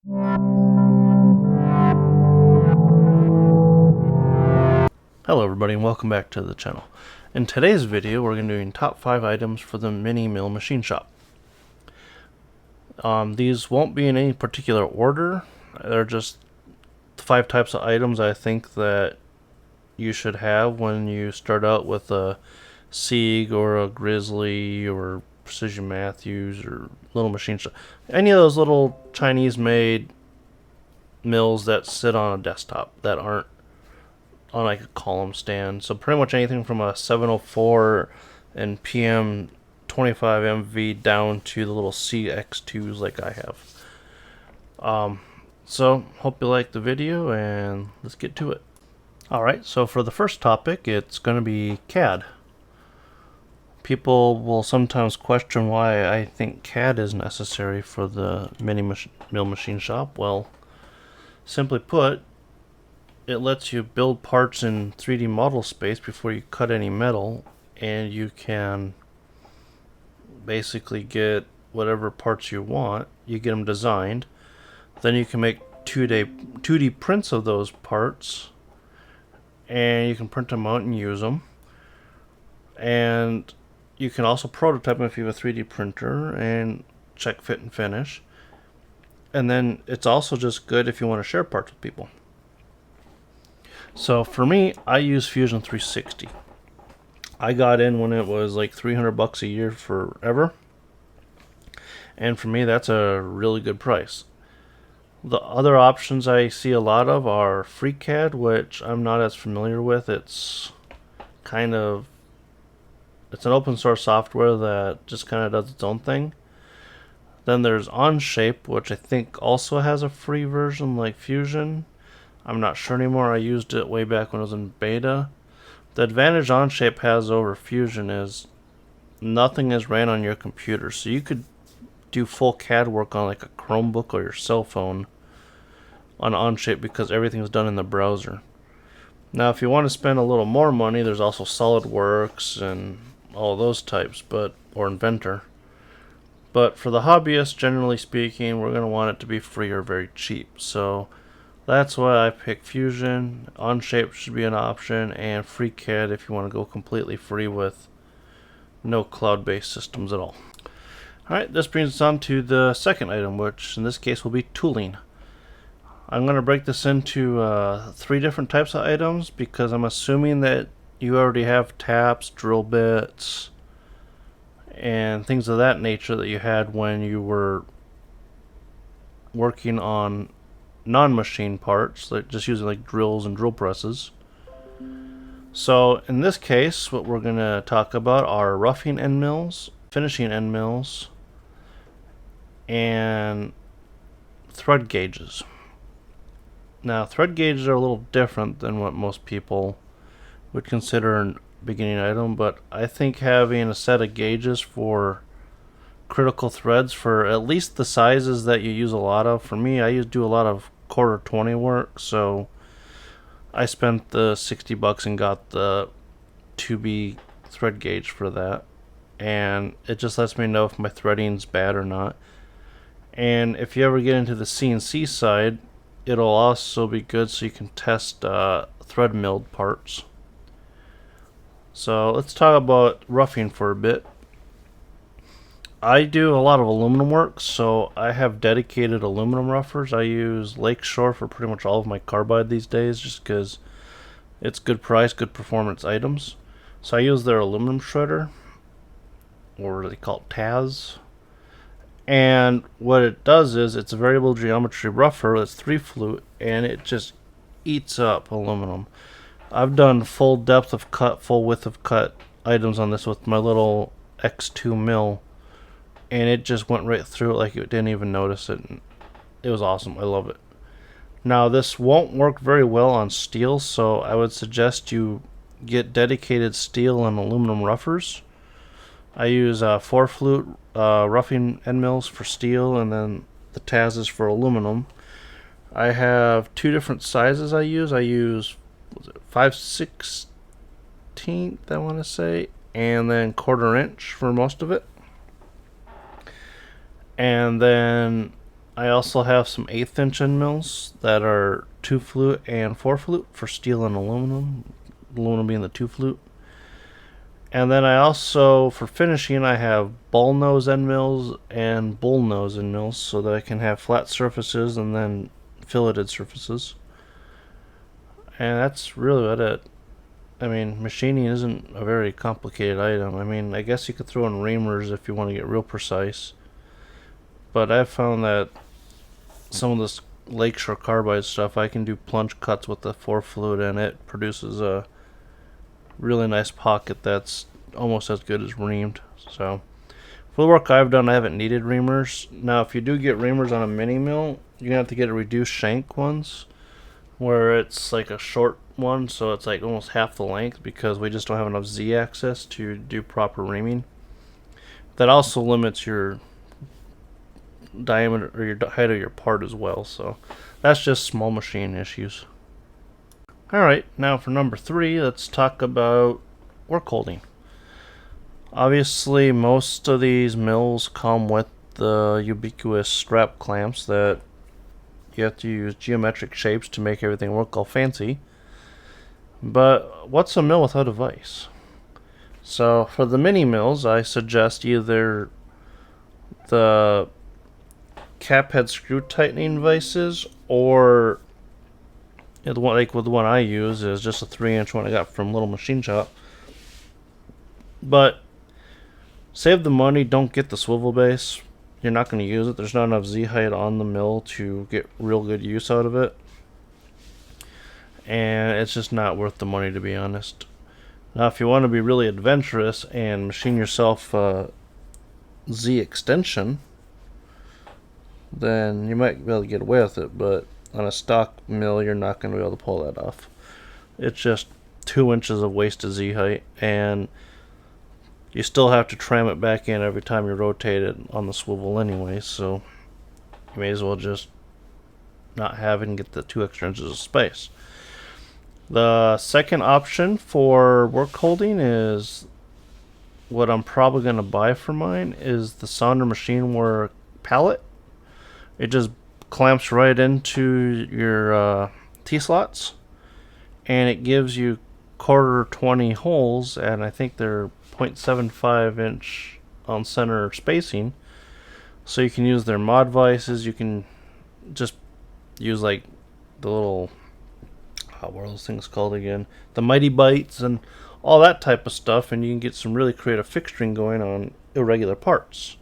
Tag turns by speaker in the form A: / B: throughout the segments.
A: Hello everybody and welcome back to the channel. In today's video we're going to be doing top 5 items for the mini mill machine shop. These won't be in any particular order. They're just 5 types of items I think that you should have when you start out with a Sieg or a Grizzly or Precision Matthews or little machine shop. Any of those little Chinese made mills that sit on a desktop that aren't on like a column stand. So pretty much anything from a 704 and PM 25 MV down to the little CX2s like I have. So hope you like the video and let's get to it. Alright, so for the first topic it's going to be CAD. People will sometimes question why I think CAD is necessary for the mini mill machine shop. Well, simply put, it lets you build parts in 3D model space before you cut any metal, and you can basically get whatever parts you want. You get them designed, then you can make 2D prints of those parts, and you can print them out and use them. And you can also prototype them if you have a 3D printer and check fit and finish. And then it's also just good if you want to share parts with people. So for me, I use Fusion 360. I got in when it was like $300 a year forever. And for me, that's a really good price. The other options I see a lot of are FreeCAD, which I'm not as familiar with. It's an open source software that just kind of does its own thing. Then there's Onshape, which I think also has a free version like Fusion. I'm not sure anymore. I used it way back when it was in beta. The advantage Onshape has over Fusion is nothing is ran on your computer. So you could do full CAD work on like a Chromebook or your cell phone on Onshape because everything's done in the browser. Now if you want to spend a little more money, there's also SolidWorks and all those types, or Inventor. But for the hobbyist, generally speaking, we're going to want it to be free or very cheap. So that's why I pick Fusion. Onshape should be an option, and FreeCAD if you want to go completely free with no cloud-based systems at all. Alright, this brings us on to the second item, which in this case will be tooling. I'm going to break this into 3 different types of items because I'm assuming that you already have taps, drill bits, and things of that nature that you had when you were working on non-machine parts, like just using like drills and drill presses. So in this case, what we're going to talk about are roughing end mills, finishing end mills, and thread gauges. Now thread gauges are a little different than what most people would consider a beginning item, but I think having a set of gauges for critical threads for at least the sizes that you use a lot of. For me, I do a lot of 1/4-20 work, so I spent the $60 and got the 2B thread gauge for that, and it just lets me know if my threading's bad or not. And if you ever get into the CNC side, it'll also be good so you can test thread milled parts. So let's talk about roughing for a bit. I do a lot of aluminum work, so I have dedicated aluminum roughers. I use Lakeshore for pretty much all of my carbide these days just because it's good price, good performance items. So I use their aluminum shredder, or they call it TAZ. And what it does is it's a variable geometry rougher that's 3-flute, and it just eats up aluminum. I've done full depth of cut, full width of cut items on this with my little X2 mill, and it just went right through it like it didn't even notice it. It was awesome. I love it. Now this won't work very well on steel, so I would suggest you get dedicated steel and aluminum roughers. I use 4-flute roughing end mills for steel, and then the TAZs for aluminum. I have 2 different sizes I use. I use 5/16, I want to say, and then 1/4 inch for most of it. And then I also have some 1/8 inch end mills that are 2 flute and 4 flute for steel and aluminum. Aluminum being the 2 flute. And then I also, for finishing, I have ball nose end mills and bull nose end mills so that I can have flat surfaces and then filleted surfaces. And that's really about it. I mean, machining isn't a very complicated item. I mean, I guess you could throw in reamers if you want to get real precise. But I've found that some of this Lakeshore Carbide stuff, I can do plunge cuts with the 4 flute and it produces a really nice pocket that's almost as good as reamed. So for the work I've done, I haven't needed reamers. Now if you do get reamers on a mini mill, you're gonna have to get a reduced shank ones where it's like a short one, so it's like almost half the length, because we just don't have enough Z axis to do proper reaming. That also limits your diameter or your height of your part as well, so that's just small machine issues. Alright, now for number 3, let's talk about work holding. Obviously most of these mills come with the ubiquitous strap clamps that you have to use geometric shapes to make everything work all fancy. But what's a mill without a vise? So for the mini mills, I suggest either the cap head screw tightening vices, or the one like with the one I use is just a 3-inch one I got from Little Machine Shop. But save the money, don't get the swivel base. You're not going to use it. There's not enough Z height on the mill to get real good use out of it. And it's just not worth the money, to be honest. Now if you want to be really adventurous and machine yourself a Z extension, then you might be able to get away with it, but on a stock mill you're not going to be able to pull that off. It's just 2 inches of wasted Z height, and you still have to tram it back in every time you rotate it on the swivel anyway, so you may as well just not have it and get the 2 extra inches of space. The second option for work holding is what I'm probably going to buy for mine, is the Sonder Machine Work pallet. It just clamps right into your T-slots, and it gives you 1/4 20 holes, and I think they're 0.75 inch on center spacing, so you can use their mod vices. You can just use like the little, what are those things called again, the Mighty Bites and all that type of stuff, and you can get some really creative fixturing going on irregular parts.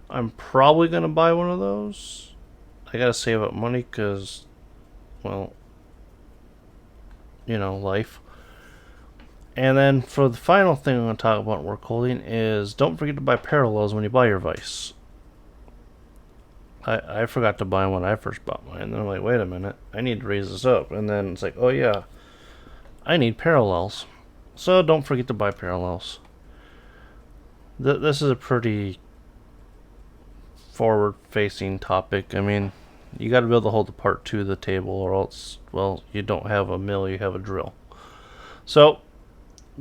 A: I'm probably going to buy one of those. I gotta save up money because, well, you know, life. And then for the final thing I'm going to talk about in work holding is don't forget to buy parallels when you buy your vise. I forgot to buy one when I first bought mine. And then I'm like, wait a minute, I need to raise this up. And then it's like, oh yeah, I need parallels. So don't forget to buy parallels. This is a pretty forward-facing topic. I mean, you got to be able to hold the part to the table, or else, well, you don't have a mill, you have a drill. So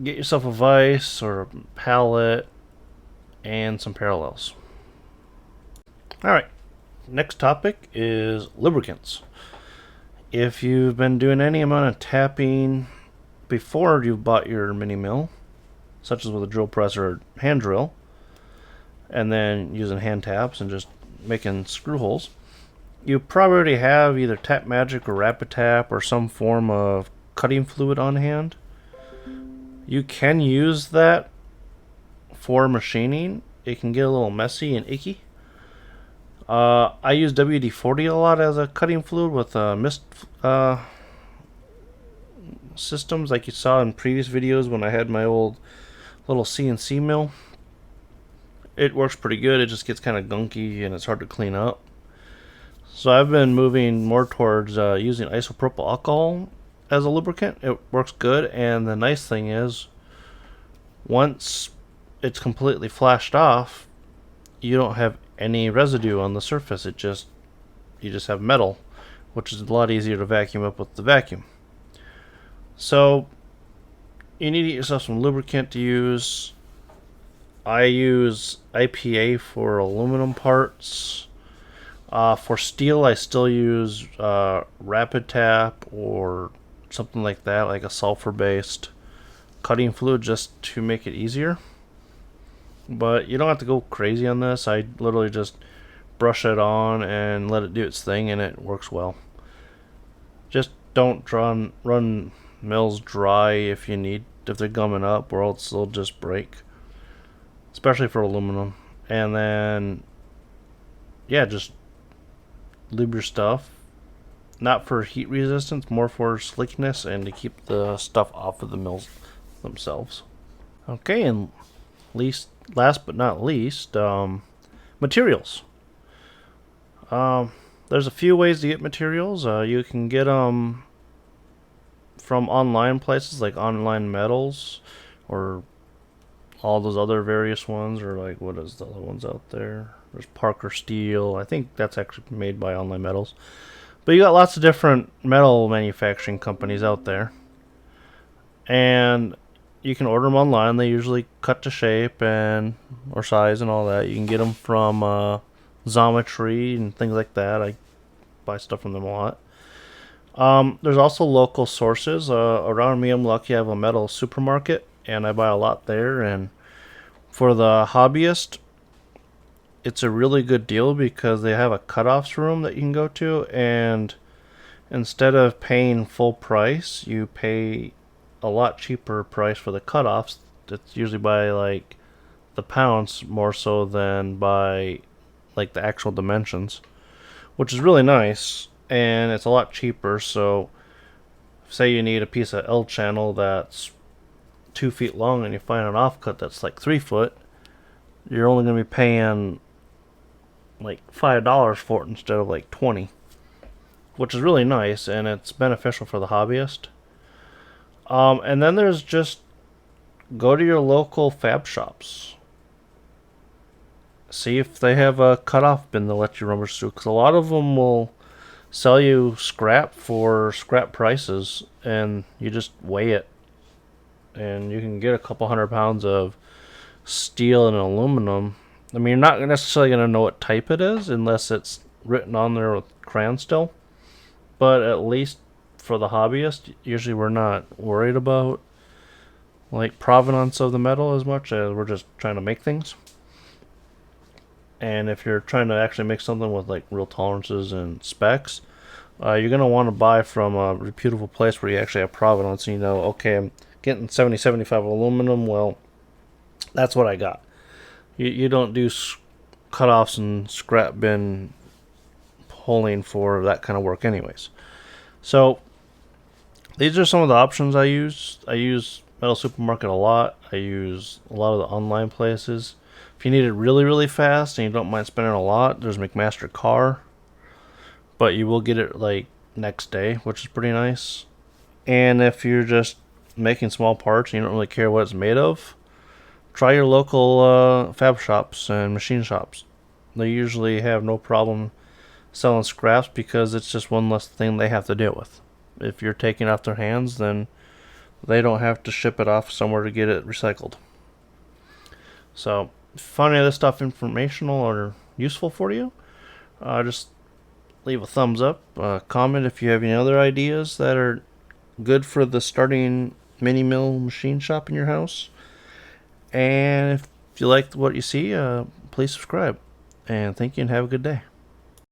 A: get yourself a vise or a pallet and some parallels. Alright, next topic is lubricants. If you've been doing any amount of tapping before you've bought your mini mill, such as with a drill press or a hand drill, and then using hand taps and just making screw holes, you probably already have either Tap Magic or Rapid Tap or some form of cutting fluid on hand. You can use that for machining. It can get a little messy and icky. I use WD-40 a lot as a cutting fluid with mist systems, like you saw in previous videos when I had my old little CNC mill. It works pretty good. It just gets kind of gunky and it's hard to clean up. So I've been moving more towards using isopropyl alcohol as a lubricant. It works good, and the nice thing is, once it's completely flashed off, you don't have any residue on the surface. You just have metal, which is a lot easier to vacuum up with the vacuum. So you need to get yourself some lubricant to use. I use IPA for aluminum parts. For steel, I still use Rapid Tap or something like that, like a sulfur-based cutting fluid, just to make it easier. But you don't have to go crazy on this. I literally just brush it on and let it do its thing, and it works well. Just don't run mills dry if they're gumming up, or else they'll just break, especially for aluminum. And then, yeah, just lube your stuff. Not for heat resistance, more for slickness and to keep the stuff off of the mills themselves. Okay, and last but not least, materials. There's a few ways to get materials. You can get them from online places like Online Metals, or all those other various ones, or like, what is the other ones out there? There's Parker Steel. I think that's actually made by Online Metals. But you got lots of different metal manufacturing companies out there, and you can order them online. They usually cut to shape and or size and all that. You can get them from Xometry and things like that. I buy stuff from them a lot. There's also local sources. Around me, I'm lucky I have a metal supermarket, and I buy a lot there. And for the hobbyist, it's a really good deal because they have a cutoffs room that you can go to, and instead of paying full price, you pay a lot cheaper price for the cutoffs. It's usually by like the pounds more so than by like the actual dimensions, which is really nice, and it's a lot cheaper. So say you need a piece of L channel that's 2 feet long and you find an offcut that's like 3 foot, you're only going to be paying like $5 for it instead of like 20, which is really nice, and it's beneficial for the hobbyist. And then there's just go to your local fab shops. See if they have a cutoff bin to let you rummage through, because a lot of them will sell you scrap for scrap prices, and you just weigh it, and you can get a couple 100 pounds of steel and aluminum. I mean, you're not necessarily going to know what type it is unless it's written on there with crayon still. But at least for the hobbyist, usually we're not worried about like provenance of the metal as much as we're just trying to make things. And if you're trying to actually make something with like real tolerances and specs, you're going to want to buy from a reputable place where you actually have provenance, and you know, okay, I'm getting 70-75 aluminum, well, that's what I got. You don't do cutoffs and scrap bin pulling for that kind of work anyways. So these are some of the options I use. I use Metal Supermarket a lot. I use a lot of the online places. If you need it really, really fast and you don't mind spending a lot, there's McMaster Car. But you will get it like next day, which is pretty nice. And if you're just making small parts and you don't really care what it's made of, try your local fab shops and machine shops. They usually have no problem selling scraps because it's just one less thing they have to deal with. If you're taking it off their hands, then they don't have to ship it off somewhere to get it recycled. So, if you find any of this stuff informational or useful for you, just leave a thumbs up, comment if you have any other ideas that are good for the starting mini mill machine shop in your house. And if you like what you see, please subscribe. And thank you and have a good day.